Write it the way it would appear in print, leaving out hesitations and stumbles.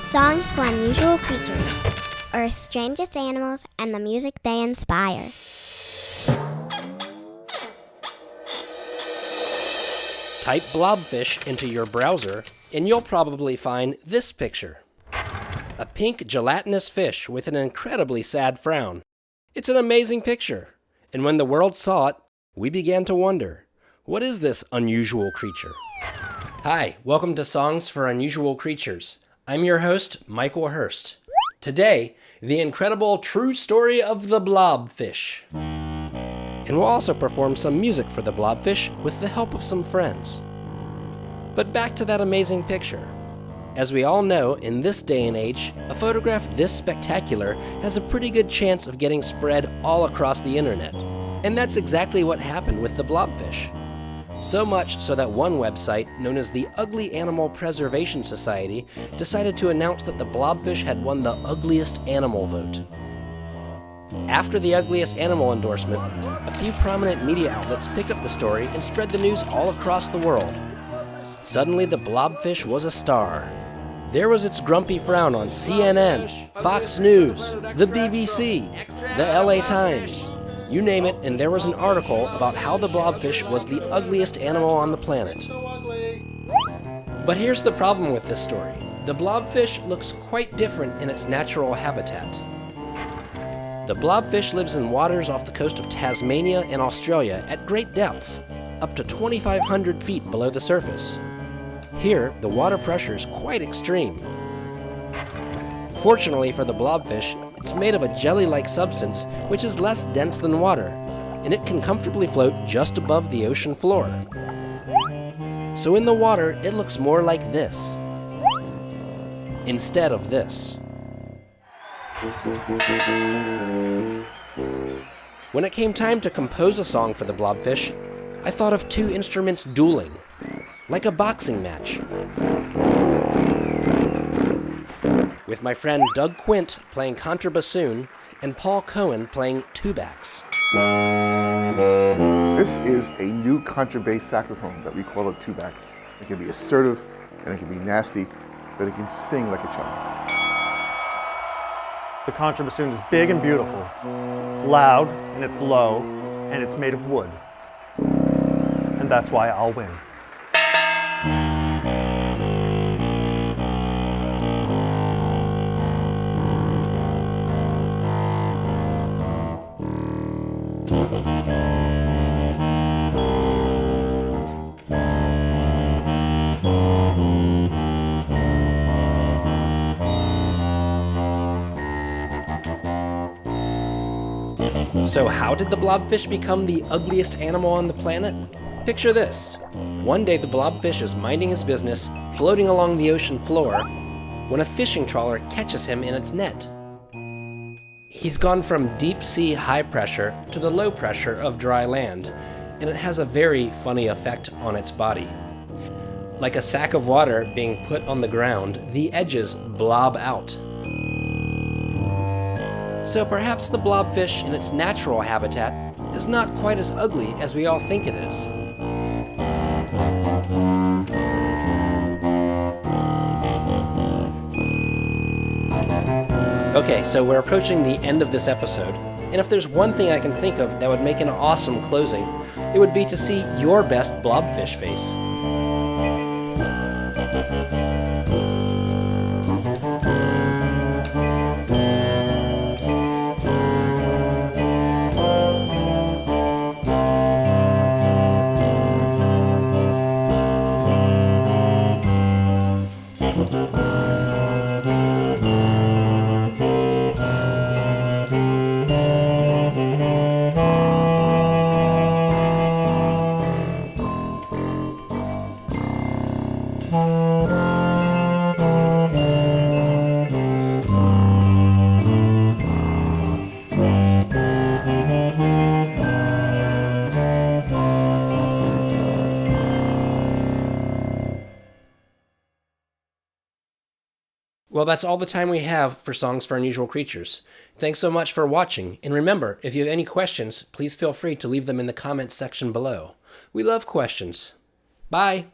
Songs for Unusual Creatures, Earth's strangest animals, and the music they inspire. Type Blobfish into your browser, and you'll probably find this picture. A pink gelatinous fish with an incredibly sad frown. It's an amazing picture, and when the world saw it, we began to wonder, what is this unusual creature? Hi, welcome to Songs for Unusual Creatures. I'm your host, Michael Hearst. Today, the incredible true story of the Blobfish. And we'll also perform some music for the Blobfish with the help of some friends. But back to that amazing picture. As we all know, in this day and age, a photograph this spectacular has a pretty good chance of getting spread all across the internet. And that's exactly what happened with the Blobfish. So much so that one website, known as the Ugly Animal Preservation Society, decided to announce that the Blobfish had won the ugliest animal vote. After the ugliest animal endorsement, a few prominent media outlets picked up the story and spread the news all across the world. Suddenly, the Blobfish was a star. There was its grumpy frown on CNN, Fox News, the BBC, the LA Times. You name it, and there was an article about how the Blobfish was the ugliest animal on the planet. But here's the problem with this story. The Blobfish looks quite different in its natural habitat. The Blobfish lives in waters off the coast of Tasmania and Australia at great depths, up to 2,500 feet below the surface. Here, the water pressure is quite extreme. Fortunately for the Blobfish, it's made of a jelly-like substance which is less dense than water, and it can comfortably float just above the ocean floor. So in the water, it looks more like this, instead of this. When it came time to compose a song for the Blobfish, I thought of two instruments dueling, like a boxing match. With my friend Doug Quint playing contrabassoon and Paul Cohen playing tubax. This is a new contrabass saxophone that we call a tubax. It can be assertive and it can be nasty, but it can sing like a child. The contrabassoon is big and beautiful. It's loud and it's low and it's made of wood. And that's why I'll win. So how did the Blobfish become the ugliest animal on the planet? Picture this. One day the Blobfish is minding his business, floating along the ocean floor, when a fishing trawler catches him in its net. He's gone from deep sea high pressure to the low pressure of dry land, and it has a very funny effect on its body. Like a sack of water being put on the ground, the edges blob out. So perhaps the Blobfish in its natural habitat is not quite as ugly as we all think it is. Okay, so we're approaching the end of this episode, and if there's one thing I can think of that would make an awesome closing, it would be to see your best Blobfish face. Well, that's all the time we have for Songs for Unusual Creatures. Thanks so much for watching, and remember, if you have any questions, please feel free to leave them in the comments section below. We love questions. Bye!